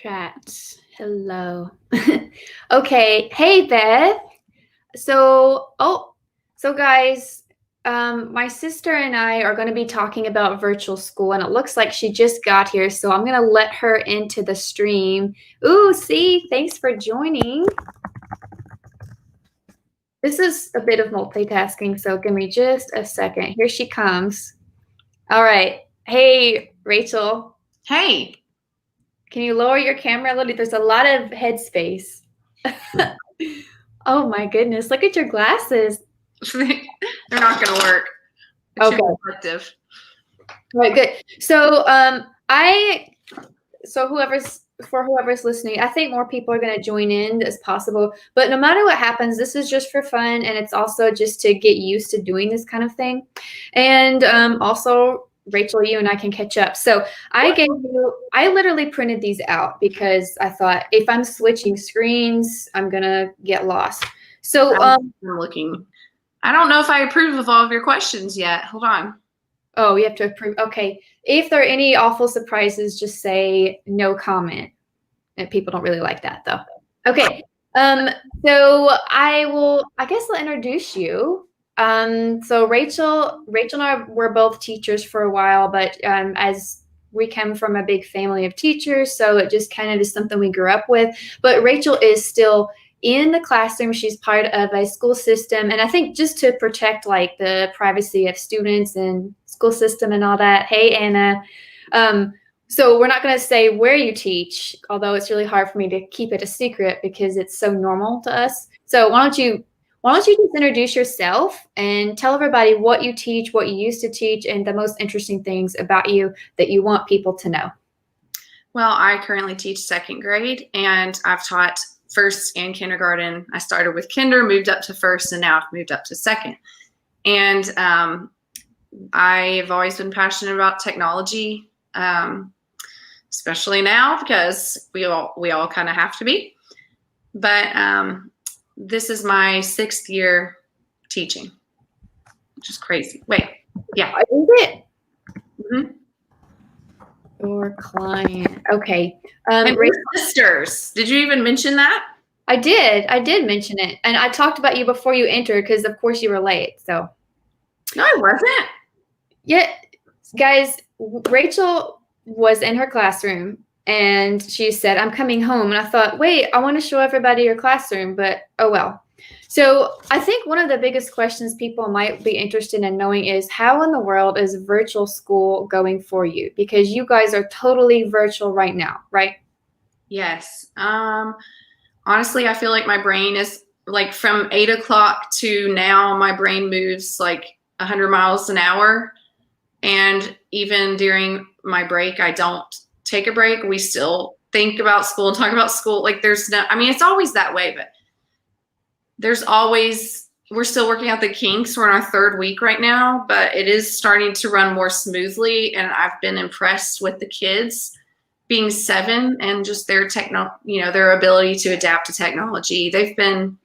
Chat. Hello. Okay. Hey, Beth. So guys, my sister and I are going to be talking about virtual school, and it looks like she just got here, so I'm going to let her into the stream. Ooh, see, thanks for joining. This is a bit of multitasking, so give me just a second. Here she comes. All right. Hey, Rachel. Hey. Can you lower your camera a little? There's a lot of head space. Oh my goodness, look at your glasses. They're not going to work. It's okay. Reflective. All right, good. So whoever's listening, I think more people are going to join in as possible. But no matter what happens, this is just for fun, and it's also just to get used to doing this kind of thing. And also, Rachel, you and I can catch up. So I literally printed these out because I thought if I'm switching screens, I'm gonna get lost. So I'm looking. I don't know if I approve of all of your questions yet. Hold on. Oh, you have to approve. Okay. If there are any awful surprises, just say no comment. And people don't really like that though. Okay. So I guess I'll introduce you. So Rachel and I were both teachers for a while, but as we come from a big family of teachers, so it just kind of is something we grew up with. But Rachel is still in the classroom. She's part of a school system, and I think just to protect like the privacy of students and school system and all that. Hey, Anna. So we're not going to say where you teach, although it's really hard for me to keep it a secret because it's so normal to us. So why don't you just introduce yourself and tell everybody what you teach, what you used to teach, and the most interesting things about you that you want people to know. Well, I currently teach second grade, and I've taught first and kindergarten. I started with kinder, moved up to first, and now I've moved up to second. And I've always been passionate about technology, especially now because we all kind of have to be. But this is my 6th year teaching, which is crazy. Wait, yeah. Is it? Mm-hmm. Your client. Okay. And we're sisters. Did you even mention that? I did mention it. And I talked about you before you entered because, of course, you were late. So. No, I wasn't. Yeah, guys, Rachel was in her classroom and she said, I'm coming home. And I thought, wait, I want to show everybody your classroom, but oh well. So I think one of the biggest questions people might be interested in knowing is how in the world is virtual school going for you? Because you guys are totally virtual right now, right? Yes. Honestly, I feel like my brain is like from 8 o'clock to now, my brain moves like 100 miles an hour. And even during my break, I don't take a break. We still think about school and talk about school. Like it's always that way, but we're still working out the kinks. We're in our 3rd week right now, but it is starting to run more smoothly. And I've been impressed with the kids being 7 and just their ability to adapt to technology. They've been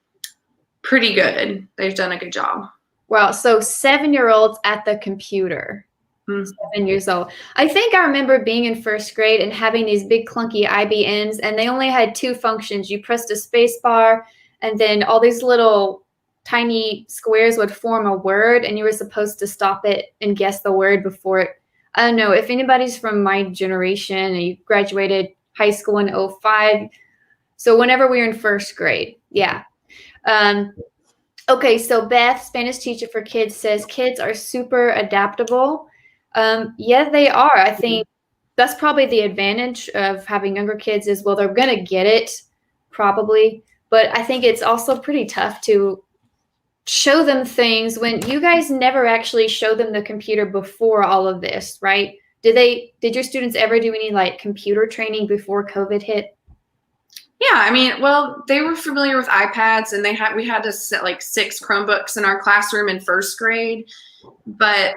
pretty good. They've done a good job. Wow. So 7-year-olds at the computer. 7 years old. I think I remember being in 1st grade and having these big clunky IBMs, and they only had 2 functions. You pressed a space bar, and then all these little tiny squares would form a word, and you were supposed to stop it and guess the word before it. I don't know if anybody's from my generation and you graduated high school in 2005. So whenever we were in 1st grade, yeah. Okay, so Beth, Spanish teacher for kids, says kids are super adaptable. Yeah, they are. I think that's probably the advantage of having younger kids is, well, they're going to get it probably. But I think it's also pretty tough to show them things when you guys never actually show them the computer before all of this, right? Did your students ever do any like computer training before COVID hit? Yeah, well, they were familiar with iPads, and we had to set like 6 Chromebooks in our classroom in 1st grade. But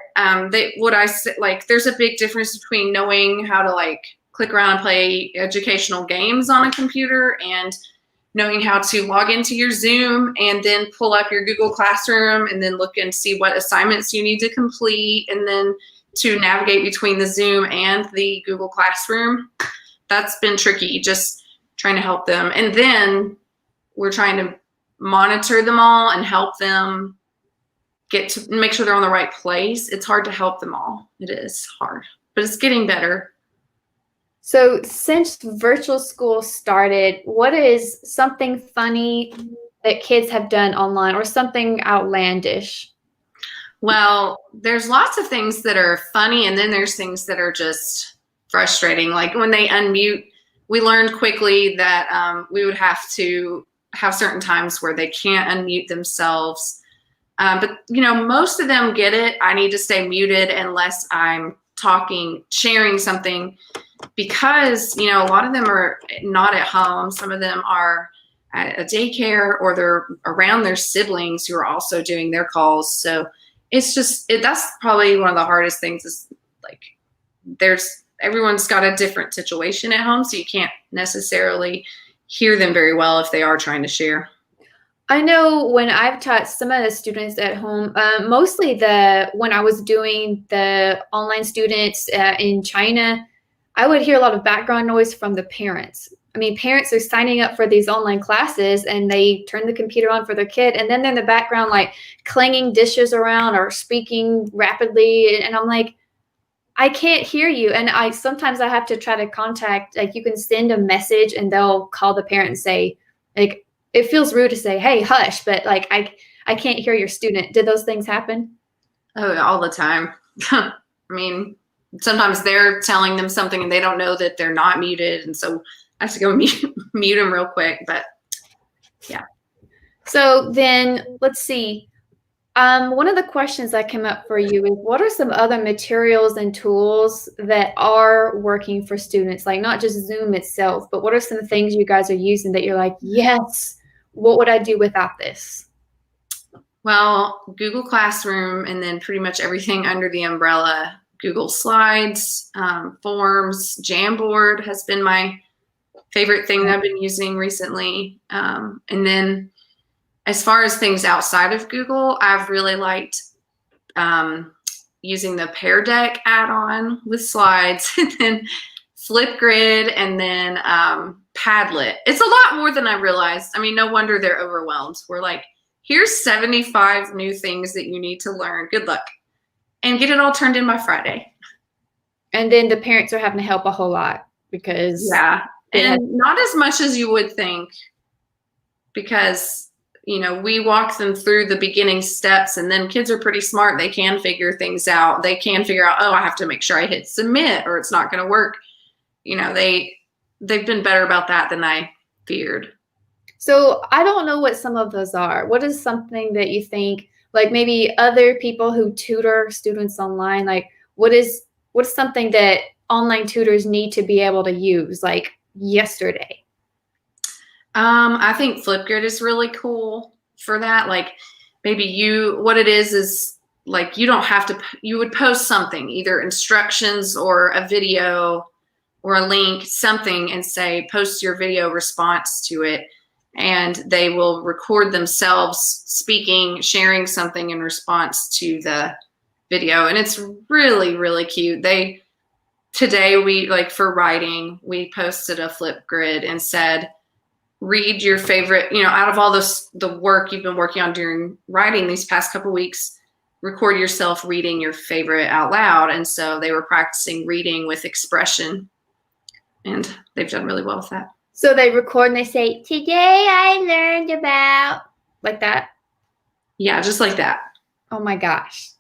there's a big difference between knowing how to like click around and play educational games on a computer and knowing how to log into your Zoom and then pull up your Google Classroom and then look and see what assignments you need to complete, and then to navigate between the Zoom and the Google Classroom. that's been tricky, just trying to help them. And then we're trying to monitor them all and help them get to make sure they're on the right place. It's hard to help them all. It is hard, but it's getting better. So since virtual school started, what is something funny that kids have done online or something outlandish? Well, there's lots of things that are funny, and then there's things that are just frustrating. Like when they unmute, we learned quickly that we would have to have certain times where they can't unmute themselves. But, you know, most of them get it. I need to stay muted unless I'm talking, sharing something, because, you know, a lot of them are not at home. Some of them are at a daycare, or they're around their siblings who are also doing their calls. So it's just, that's probably one of the hardest things, is like everyone's got a different situation at home. So you can't necessarily hear them very well if they are trying to share. I know when I've taught some of the students at home, mostly when I was doing the online students in China, I would hear a lot of background noise from the parents. I mean, parents are signing up for these online classes and they turn the computer on for their kid, and then they're in the background like clanging dishes around or speaking rapidly. And I'm like, I can't hear you. And sometimes I have to try to contact, like, you can send a message and they'll call the parent and say, like, it feels rude to say, hey, hush, but like, I can't hear your student. Did those things happen? Oh, all the time. I mean, sometimes they're telling them something and they don't know that they're not muted. And so I have to go mute them real quick, but yeah. So then let's see. One of the questions that came up for you is, what are some other materials and tools that are working for students? Like not just Zoom itself, but what are some things you guys are using that you're like, yes, what would I do without this? Well, Google Classroom, and then pretty much everything under the umbrella. Google Slides, Forms, Jamboard has been my favorite thing that I've been using recently. And then as far as things outside of Google, I've really liked using the Pear Deck add-on with slides, and then Flipgrid, and then Padlet. It's a lot more than I realized. I mean, no wonder they're overwhelmed. We're like, here's 75 new things that you need to learn. Good luck. And get it all turned in by Friday. And then the parents are having to help a whole lot because and not as much as you would think, because, you know, we walk them through the beginning steps, and then kids are pretty smart. They can figure things out. They can figure out, oh, I have to make sure I hit submit or it's not going to work. You know, they've been better about that than I feared. So I don't know what some of those are. What is something that you think, like maybe other people who tutor students online, like what's something that online tutors need to be able to use like yesterday? I think Flipgrid is really cool for that. Like maybe what it is like, you don't have to, you would post something, either instructions or a video or a link, something, and say, post your video response to it. And they will record themselves speaking, sharing something in response to the video. And it's really, really cute. Today we, like for writing, we posted a Flipgrid and said, read your favorite, you know, out of all the work you've been working on during writing these past couple of weeks, record yourself reading your favorite out loud. And so they were practicing reading with expression, and they've done really well with that. So they record and they say, today I learned about, like that? Yeah, just like that. Oh my gosh.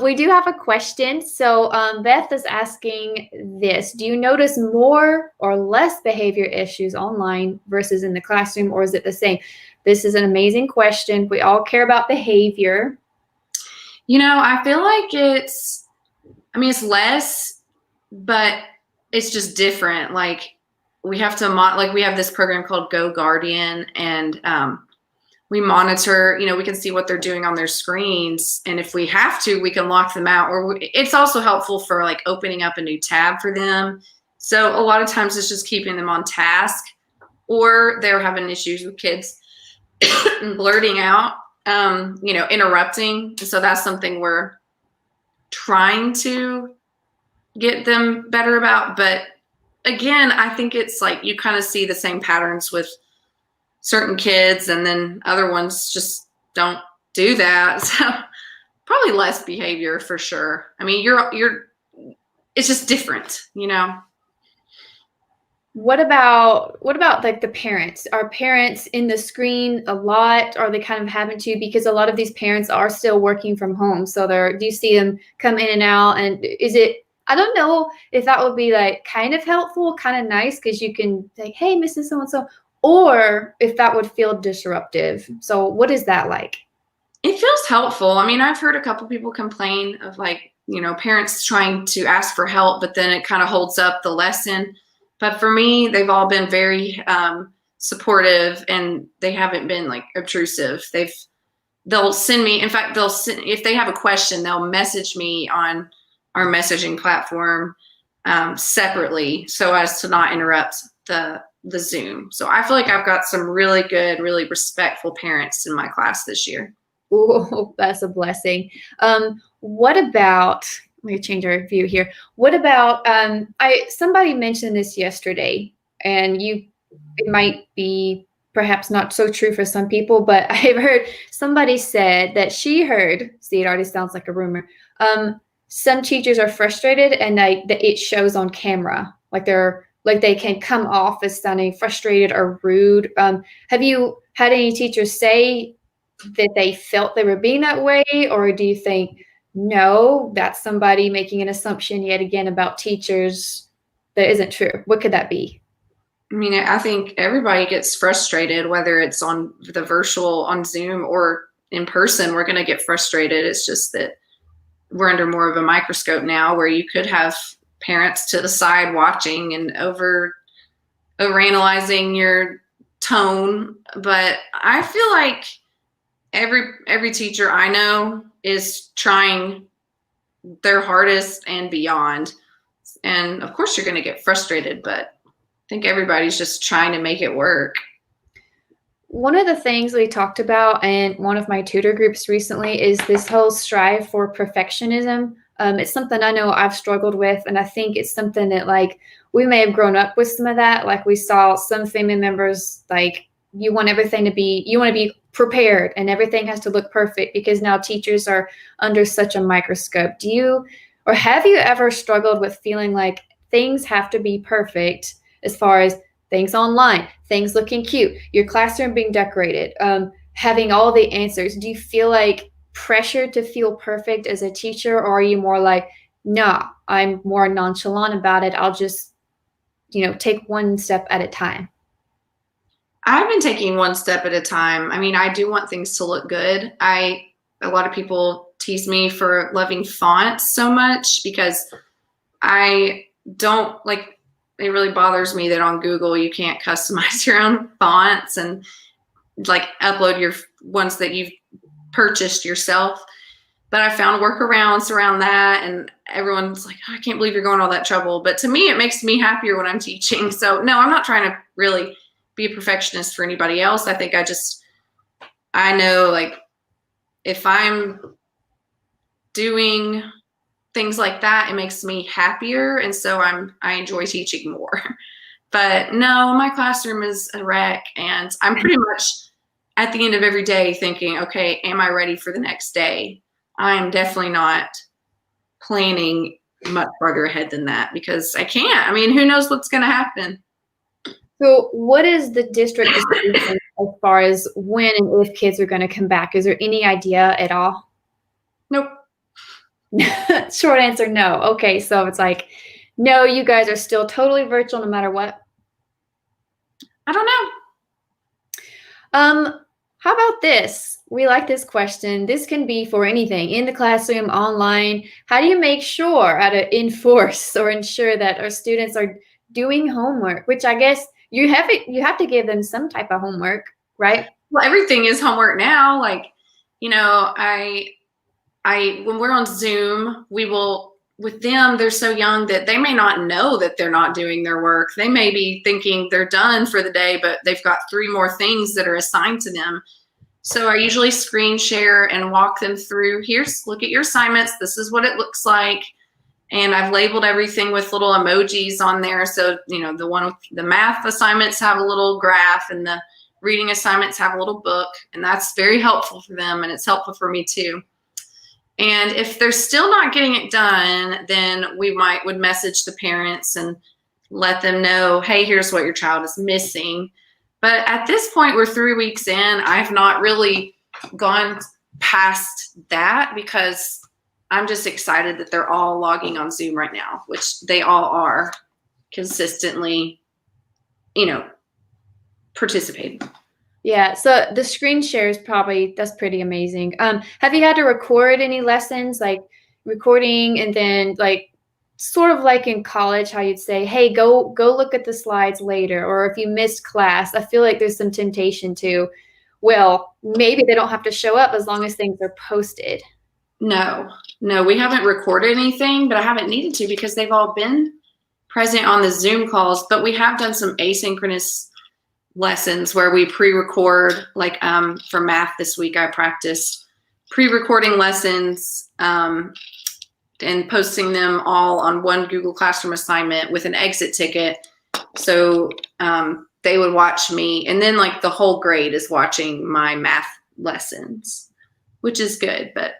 We do have a question. So Beth is asking this. Do you notice more or less behavior issues online versus in the classroom, or is it the same? This is an amazing question. We all care about behavior. You know, I feel like it's less, but it's just different. Like we have to, we have this program called Go Guardian, and we monitor, you know, we can see what they're doing on their screens. And if we have to, we can lock them out. Or it's also helpful for like opening up a new tab for them. So a lot of times it's just keeping them on task, or they're having issues with kids blurting out, you know, interrupting. So that's something we're trying to get them better about. But again, I think it's like you kind of see the same patterns with certain kids, and then other ones just don't do that. So probably less behavior for sure. I mean, it's just different, you know. What about like the parents? Are parents in the screen a lot? Are they kind of having to, because a lot of these parents are still working from home. So do you see them come in and out? And is it, I don't know if that would be like kind of helpful, kind of nice, because you can say, hey, Mrs. So-and-so, or if that would feel disruptive. So what is that like? It feels helpful. I mean, I've heard a couple people complain of like, you know, parents trying to ask for help, but then it kind of holds up the lesson. But for me, they've all been very supportive, and they haven't been like obtrusive. They'll send me, in fact, if they have a question, they'll message me on our messaging platform separately so as to not interrupt the Zoom. So I feel like I've got some really good, really respectful parents in my class this year. Oh, that's a blessing. What about, let me change our view here. What about, somebody mentioned this yesterday, and it might be perhaps not so true for some people, but I've heard somebody said that she heard, see, it already sounds like a rumor. Some teachers are frustrated, and it shows on camera, like they can come off as sounding frustrated or rude. Have you had any teachers say that they felt they were being that way, or do you think, no, that's somebody making an assumption yet again about teachers that isn't true? What could that be? I mean, I think everybody gets frustrated, whether it's on the virtual, on Zoom, or in person. We're going to get frustrated. It's just that we're under more of a microscope now, where you could have parents to the side watching and overanalyzing your tone. But I feel like every teacher I know is trying their hardest and beyond. And of course you're going to get frustrated, but I think everybody's just trying to make it work. One of the things we talked about in one of my tutor groups recently is this whole strive for perfectionism. It's something I know I've struggled with, and I think it's something that, like, we may have grown up with some of that. Like, we saw some family members, like, you want to be prepared, and everything has to look perfect because now teachers are under such a microscope. Have you ever struggled with feeling like things have to be perfect, as far as things online, things looking cute, your classroom being decorated, having all the answers? Do you feel like pressure to feel perfect as a teacher, or are you more like, nah, I'm more nonchalant about it, I'll just, take one step at a time? I've been taking one step at a time. I mean, I do want things to look good. A lot of people tease me for loving fonts so much, because I don't like, it really bothers me that on Google you can't customize your own fonts and like upload your ones that you've purchased yourself. But I found workarounds around that, and everyone's like, oh, I can't believe you're going all that trouble. But to me, it makes me happier when I'm teaching. So no, I'm not trying to really be a perfectionist for anybody else. I think I know, like, if I'm doing things like that, it makes me happier, and so I enjoy teaching more. But no, my classroom is a wreck, and I'm pretty much at the end of every day thinking, okay, am I ready for the next day? I'm definitely not planning much farther ahead than that, because I can't. I mean, who knows what's going to happen? So what is the district decision as far as when and if kids are going to come back? Is there any idea at all? Nope. Short answer, no. Okay, so it's like, no, you guys are still totally virtual no matter what? I don't know. How about this? We like this question. This can be for anything, in the classroom, online. How do you make sure how to enforce or ensure that our students are doing homework? Which I guess you have to give them some type of homework, right? Well, everything is homework now. Like, when we're on Zoom, with them, they're so young that they may not know that they're not doing their work. They may be thinking they're done for the day, but they've got 3 more things that are assigned to them. So I usually screen share and walk them through, look at your assignments. This is what it looks like. And I've labeled everything with little emojis on there. So, you know, the one with the math assignments have a little graph, and the reading assignments have a little book. And that's very helpful for them. And it's helpful for me too. And if they're still not getting it done, then we would message the parents and let them know, hey, here's what your child is missing. But at this point, we're 3 weeks in. I've not really gone past that because I'm just excited that they're all logging on Zoom right now, which they all are consistently, you know, participating. Yeah, so the screen share is that's pretty amazing. Have you had to record any lessons, like recording and then like sort of like in college, how you'd say, hey, go look at the slides later, or if you missed class, I feel like there's some temptation to, well, maybe they don't have to show up as long as things are posted. No, we haven't recorded anything, but I haven't needed to because they've all been present on the Zoom calls. But we have done some asynchronous lessons where we pre-record, like for math this week, I practiced pre-recording lessons and posting them all on one Google Classroom assignment with an exit ticket. So they would watch me, and then like the whole grade is watching my math lessons, which is good, but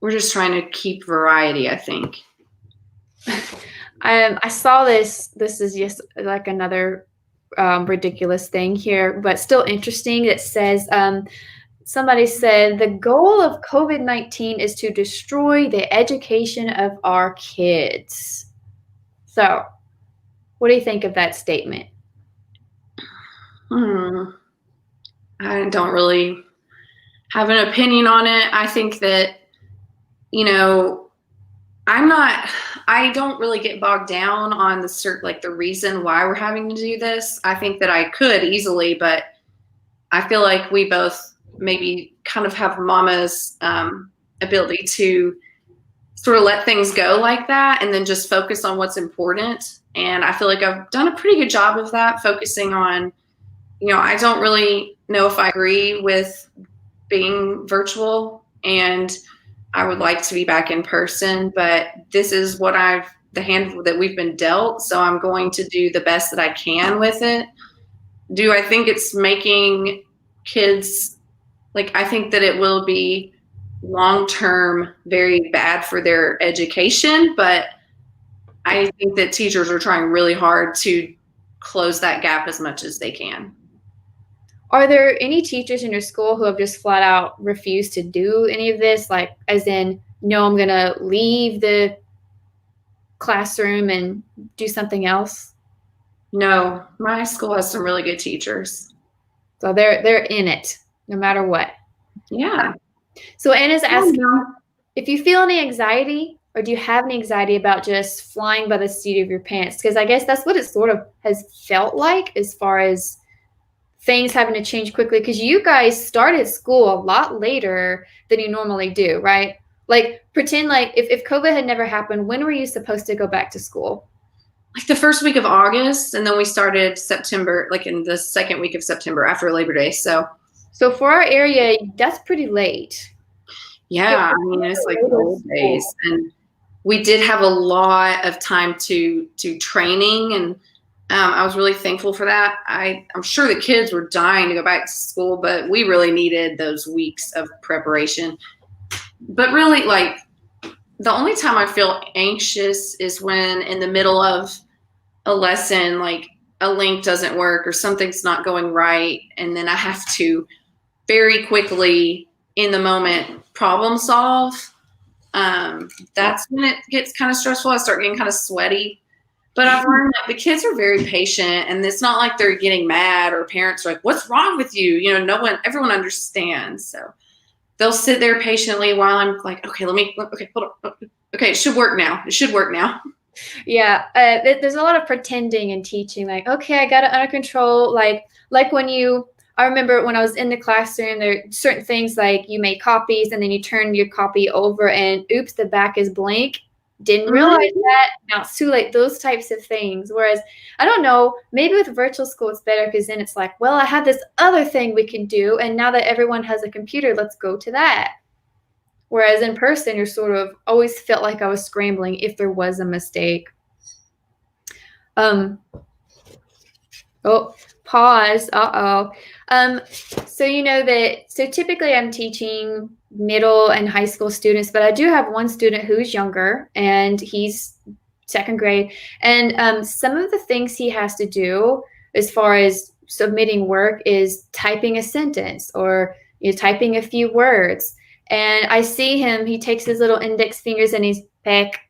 we're just trying to keep variety, I think. I saw this. This is just like another ridiculous thing here, but still interesting. It says, somebody said, the goal of COVID-19 is to destroy the education of our kids. So what do you think of that statement? I don't really have an opinion on it. I think that, you know, I don't really get bogged down on the reason why we're having to do this. I think that I could easily, but I feel like we both maybe kind of have mama's ability to sort of let things go like that and then just focus on what's important. And I feel like I've done a pretty good job of that, focusing on, you know, I don't really know if I agree with being virtual, and I would like to be back in person, but this is what the hand that we've been dealt. So I'm going to do the best that I can with it. Do I think it's making kids, like, I think that it will be long-term very bad for their education, but I think that teachers are trying really hard to close that gap as much as they can. Are there any teachers in your school who have just flat out refused to do any of this? Like, as in, no, I'm going to leave the classroom and do something else? No, my school has some really good teachers. So they're in it no matter what. Yeah. So Anna's asking, if you feel any anxiety, or do you have any anxiety about just flying by the seat of your pants? Because I guess that's what it sort of has felt like, as far as things having to change quickly, because you guys started school a lot later than you normally do, right? Like, pretend like if COVID had never happened, when were you supposed to go back to school? Like the first week of August, and then we started September, like in the second week of September after Labor Day. So for our area, that's pretty late. Yeah, I mean, it's like old days. And we did have a lot of time to training, and I was really thankful for that. I'm sure the kids were dying to go back to school, but we really needed those weeks of preparation. But really, like, the only time I feel anxious is when in the middle of a lesson, like a link doesn't work or something's not going right, and then I have to very quickly in the moment problem solve. That's when it gets kind of stressful. I start getting kind of sweaty. But I've learned that the kids are very patient, and it's not like they're getting mad or parents are like, what's wrong with you? You know, everyone understands. So they'll sit there patiently while I'm like, okay, hold on. Okay, it should work now. Yeah, there's a lot of pretending and teaching, like, okay, I got it under control. Like I remember when I was in the classroom, there are certain things like you make copies and then you turn your copy over and oops, the back is blank. Didn't realize that. Now it's too late. Those types of things. Whereas, I don't know, maybe with virtual school it's better because then it's like, well, I have this other thing we can do. And now that everyone has a computer, let's go to that. Whereas in person, you're sort of always felt like I was scrambling if there was a mistake. Oh, pause. Uh-oh. So you know that, so typically I'm teaching middle and high school students, but I do have one student who's younger and he's second grade. And some of the things he has to do as far as submitting work is typing a sentence or typing a few words. And I see him, he takes his little index fingers and he's peck,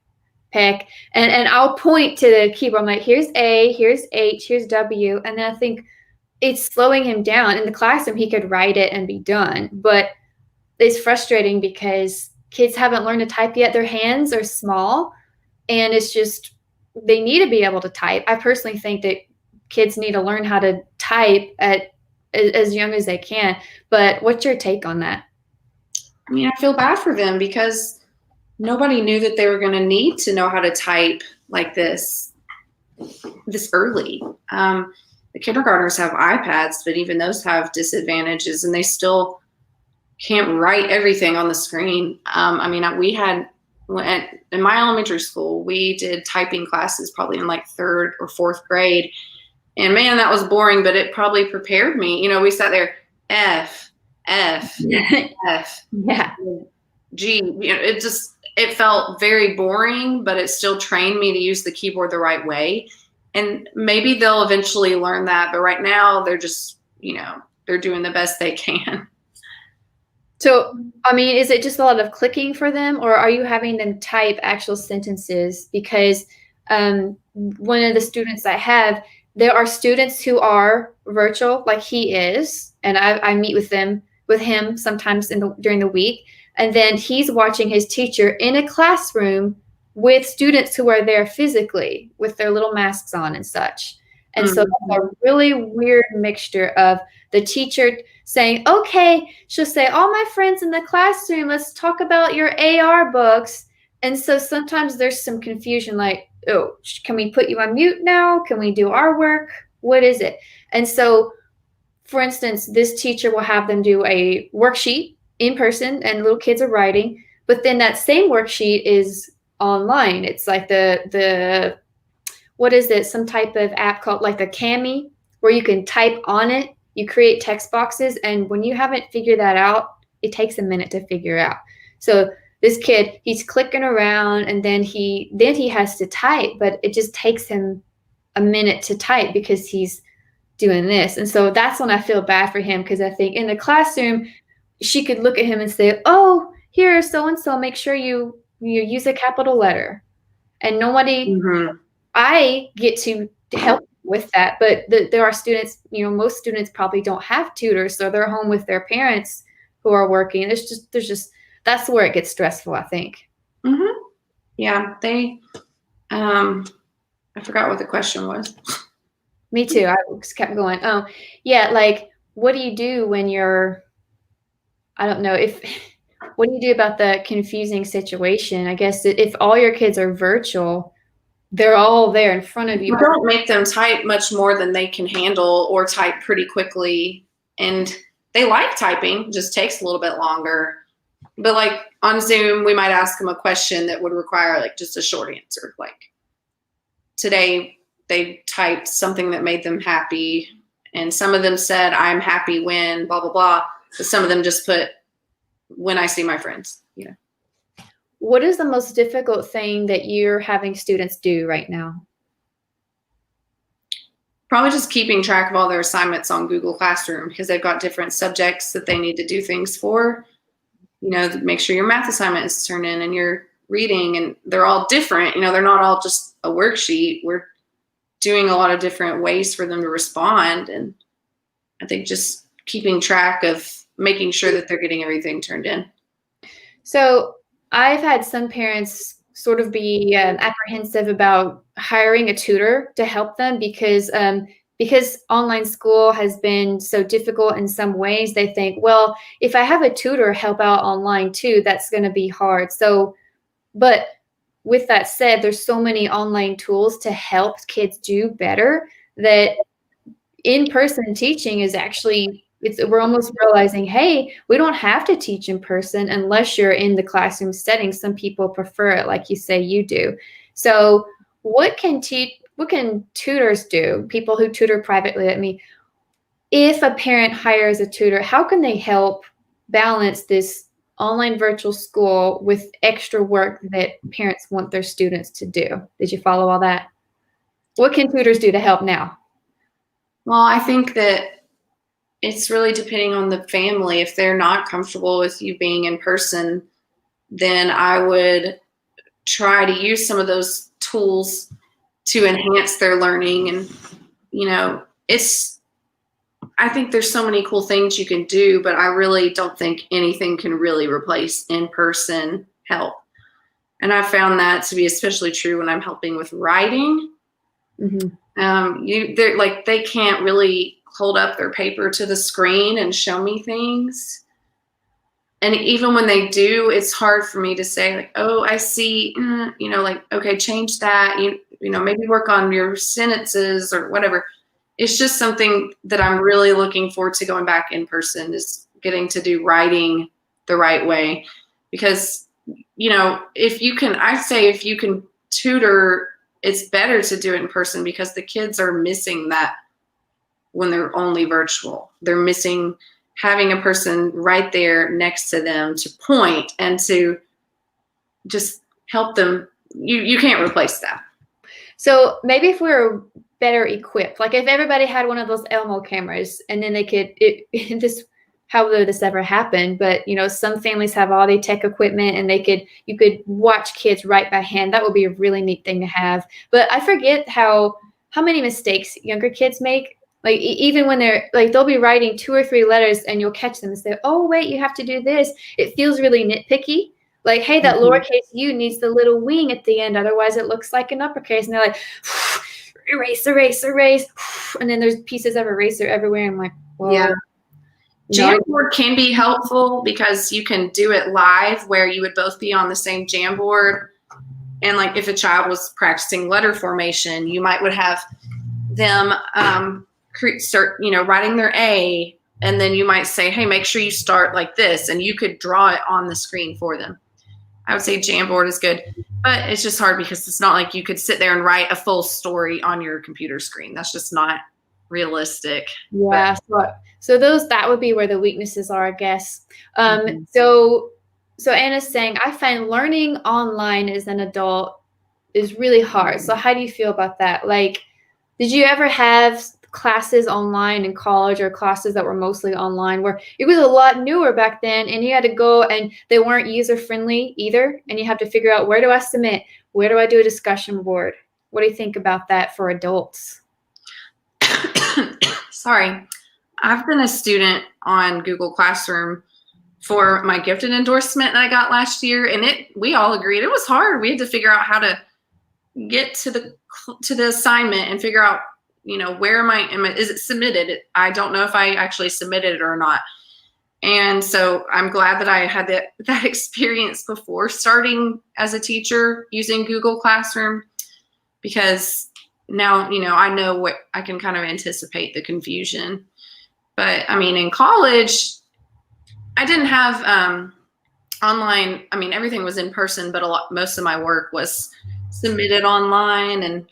peck, and I'll point to the keyboard. I'm like, here's A, here's H, here's W. And then I think it's slowing him down. In the classroom, he could write it and be done. But it's frustrating because kids haven't learned to type yet. Their hands are small, and it's just, they need to be able to type. I personally think that kids need to learn how to type at as young as they can. But what's your take on that? I mean, I feel bad for them because nobody knew that they were going to need to know how to type like this early. The kindergartners have iPads, but even those have disadvantages, and they still can't write everything on the screen. I mean, we had in my elementary school, we did typing classes probably in like third or fourth grade, and man, that was boring, but it probably prepared me. You know, we sat there, F, F, F, Yeah. G. You know, it felt very boring, but it still trained me to use the keyboard the right way. And maybe they'll eventually learn that, but right now they're just, they're doing the best they can. So, I mean, is it just a lot of clicking for them, or are you having them type actual sentences? Because one of the students I have, there are students who are virtual, like he is, and I meet with him sometimes during the week, and then he's watching his teacher in a classroom with students who are there physically with their little masks on and such. And so that's a really weird mixture of the teacher saying, okay, she'll say, all my friends in the classroom, let's talk about your AR books. And so sometimes there's some confusion like, oh, can we put you on mute now? Can we do our work? What is it? And so, for instance, this teacher will have them do a worksheet in person and little kids are writing, but then that same worksheet is online. It's like the what is it? Some type of app called like the Cami, where you can type on it. You create text boxes, and when you haven't figured that out, it takes a minute to figure out. So this kid, he's clicking around, and then he has to type, but it just takes him a minute to type because he's doing this. And so that's when I feel bad for him, because I think in the classroom, she could look at him and say, oh, here, so-and-so, make sure you use a capital letter. And nobody, I get to help with that, but there are students, most students probably don't have tutors, so they're home with their parents who are working. There's just that's where it gets stressful, I think. Yeah, I forgot what the question was. Me too. I just kept going. Oh, yeah, like, what do you do when you're, I don't know, what do you do about the confusing situation? I guess if all your kids are virtual, they're all there in front of you. Don't make them type much more than they can handle or type pretty quickly. And they like typing, just takes a little bit longer. But like on Zoom, we might ask them a question that would require like just a short answer. Like today they typed something that made them happy. And some of them said, I'm happy when blah, blah, blah. But some of them just put, when I see my friends. Yeah. What is the most difficult thing that you're having students do right now? Probably just keeping track of all their assignments on Google Classroom, because they've got different subjects that they need to do things for. Make sure your math assignment is turned in and your reading, and they're all different. They're not all just a worksheet. We're doing a lot of different ways for them to respond. And I think just keeping track of making sure that they're getting everything turned in. So I've had some parents sort of be apprehensive about hiring a tutor to help them because online school has been so difficult in some ways. They think, well, if I have a tutor help out online too, that's going to be hard. So, but with that said, there's so many online tools to help kids do better that in-person teaching is actually we're almost realizing, hey, we don't have to teach in person unless you're in the classroom setting. Some people prefer it, like you say you do. So what can tutors do? People who tutor privately at me, if a parent hires a tutor, how can they help balance this online virtual school with extra work that parents want their students to do? Did you follow all that? What can tutors do to help now? Well, I think that it's really depending on the family. If they're not comfortable with you being in person, then I would try to use some of those tools to enhance their learning. And, I think there's so many cool things you can do, but I really don't think anything can really replace in-person help. And I found that to be especially true when I'm helping with writing. They can't really hold up their paper to the screen and show me things. And even when they do, it's hard for me to say, like, oh, I see, okay, change that, maybe work on your sentences or whatever. It's just something that I'm really looking forward to going back in person, is getting to do writing the right way. Because, if you can tutor, it's better to do it in person, because the kids are missing that when they're only virtual. They're missing having a person right there next to them to point and to just help them. You can't replace that. So maybe if we were better equipped, like if everybody had one of those Elmo cameras, and then they could, how would this ever happen? But some families have all the tech equipment, and you could watch kids write by hand. That would be a really neat thing to have. But I forget how many mistakes younger kids make. Like even when they're like, they'll be writing 2 or 3 letters, and you'll catch them and say, oh wait, you have to do this. It feels really nitpicky. Like, hey, that lowercase u needs the little wing at the end, otherwise it looks like an uppercase. And they're like, erase, erase, erase. And then there's pieces of eraser everywhere. I'm like, whoa. Yeah. Jamboard can be helpful because you can do it live, where you would both be on the same Jamboard. And like if a child was practicing letter formation, you would have them start, writing their A, and then you might say, hey, make sure you start like this, and you could draw it on the screen for them. I would say Jamboard is good, but it's just hard because it's not like you could sit there and write a full story on your computer screen. That's just not realistic. Yeah. So that would be where the weaknesses are, I guess. So Anna's saying, I find learning online as an adult is really hard. So how do you feel about that? Like, did you ever have classes online in college, or classes that were mostly online, where it was a lot newer back then, and you had to go, and they weren't user friendly either, and you have to figure out, where do I submit? Where do I do a discussion board? What do you think about that for adults? Sorry. I've been a student on Google Classroom for my gifted endorsement that I got last year, and we all agreed it was hard. We had to figure out how to get to the assignment and figure out, where is it submitted? I don't know if I actually submitted it or not. And so I'm glad that I had that experience before starting as a teacher using Google Classroom, because now, I know what I can kind of anticipate the confusion. But in college, I didn't have online. Everything was in person, but most of my work was submitted online. And,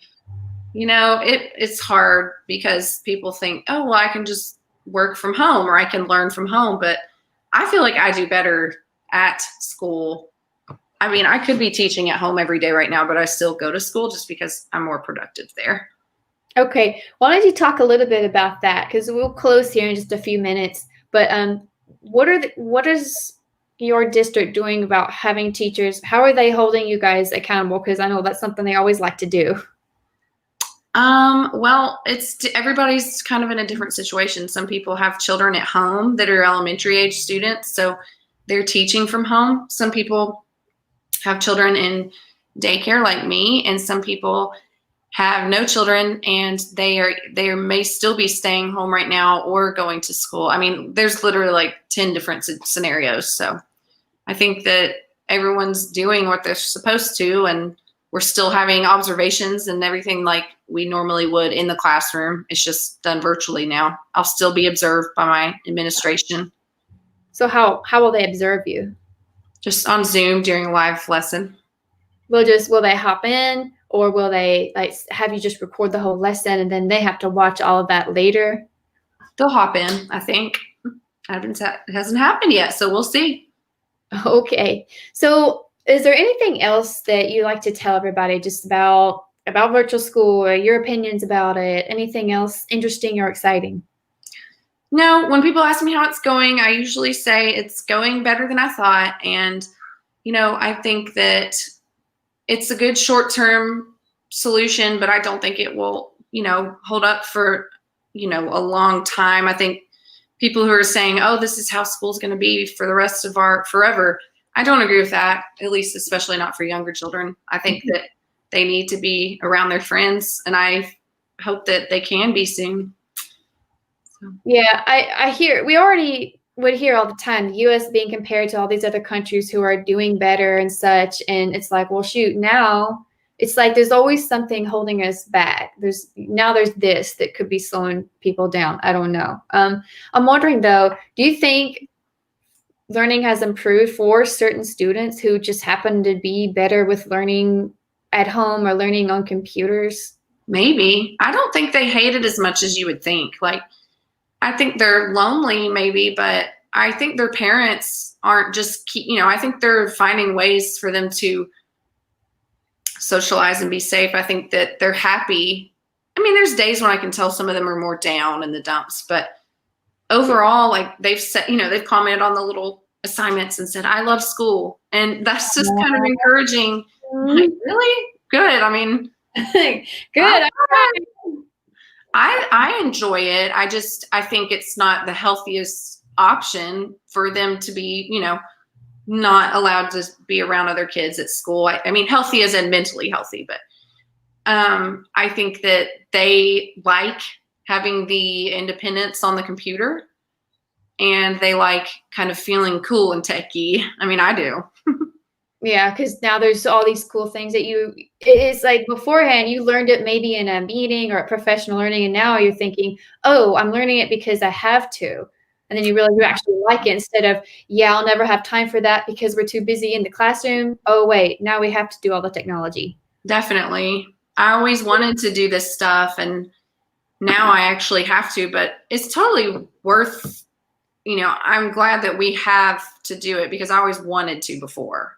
it's hard because people think, oh, well, I can just work from home, or I can learn from home. But I feel like I do better at school. I could be teaching at home every day right now, but I still go to school just because I'm more productive there. Okay. Why don't you talk a little bit about that? Because we'll close here in just a few minutes. But what is your district doing about having teachers? How are they holding you guys accountable? Because I know that's something they always like to do. Well, everybody's kind of in a different situation. Some people have children at home that are elementary age students, so they're teaching from home. Some people have children in daycare like me, and some people have no children, and they may still be staying home right now or going to school. There's literally like 10 different scenarios. So I think that everyone's doing what they're supposed to and we're still having observations and everything like we normally would in the classroom. It's just done virtually now. I'll still be observed by my administration. So how will they observe you? Just on Zoom during a live lesson. Will they hop in, or will they like have you just record the whole lesson and then they have to watch all of that later? They'll hop in, I think. It hasn't happened yet, so we'll see. Okay. So is there anything else that you like to tell everybody just about virtual school, or your opinions about it? Anything else interesting or exciting? No, when people ask me how it's going, I usually say it's going better than I thought. And, I think that it's a good short-term solution, but I don't think it will, hold up for, a long time. I think people who are saying, oh, this is how school's going to be for the rest of our forever. I don't agree with that, at least especially not for younger children. I think that they need to be around their friends, and I hope that they can be soon. So. Yeah, we already would hear all the time the U.S. being compared to all these other countries who are doing better and such, and it's like, well, shoot, now it's like there's always something holding us back. There's this that could be slowing people down. I don't know. I'm wondering though, do you think learning has improved for certain students who just happen to be better with learning at home or learning on computers? Maybe. I don't think they hate it as much as you would think. Like, I think they're lonely maybe, but I think their parents aren't just, I think they're finding ways for them to socialize and be safe. I think that they're happy. I mean, there's days when I can tell some of them are more down in the dumps, but overall, like they've said, they've commented on the little assignments and said, I love school. And that's just kind of encouraging. Like, really? Good. I mean, good. I enjoy it. I think it's not the healthiest option for them to be, not allowed to be around other kids at school. I mean, healthy as in mentally healthy, but I think that they like having the independence on the computer, and they like kind of feeling cool and techie. I mean, I do. Yeah, because now there's all these cool things that it's like beforehand you learned it maybe in a meeting or at professional learning, and now you're thinking, oh, I'm learning it because I have to. And then you realize you actually like it instead of, yeah, I'll never have time for that because we're too busy in the classroom. Oh, wait, now we have to do all the technology. Definitely. I always wanted to do this stuff, and now I actually have to, but it's totally worth, I'm glad that we have to do it because I always wanted to before.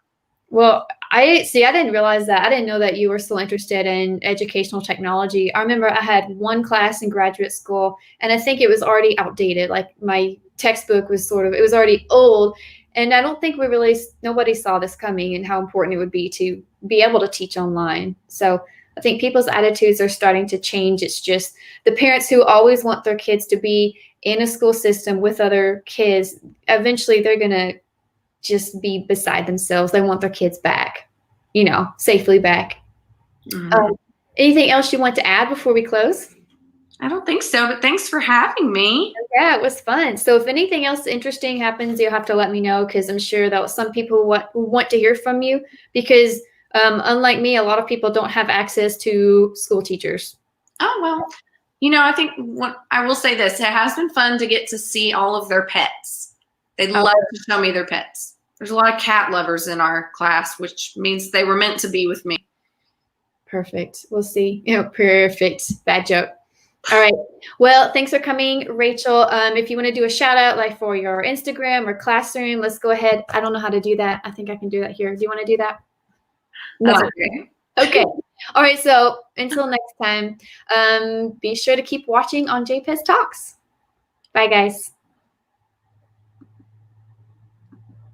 Well, I didn't realize that. I didn't know that you were still interested in educational technology. I remember I had one class in graduate school, and I think it was already outdated. Like my textbook was it was already old. And I don't think nobody saw this coming and how important it would be to be able to teach online. So I think people's attitudes are starting to change. It's just the parents who always want their kids to be in a school system with other kids, eventually they're going to just be beside themselves. They want their kids back, safely back. Mm-hmm. Anything else you want to add before we close? I don't think so, but thanks for having me. Yeah, it was fun. So if anything else interesting happens, you'll have to let me know, because I'm sure that some people want to hear from you, because unlike me, a lot of people don't have access to school teachers. Oh, well, I think I will say this. It has been fun to get to see all of their pets. They'd love to show me their pets. There's a lot of cat lovers in our class, which means they were meant to be with me. Perfect. We'll see. Perfect. Bad joke. All right. Well, thanks for coming, Rachel. If you want to do a shout out like for your Instagram or classroom, let's go ahead. I don't know how to do that. I think I can do that here. Do you want to do that? That's okay. Okay. All right. So until next time, be sure to keep watching on JPES Talks. Bye, guys.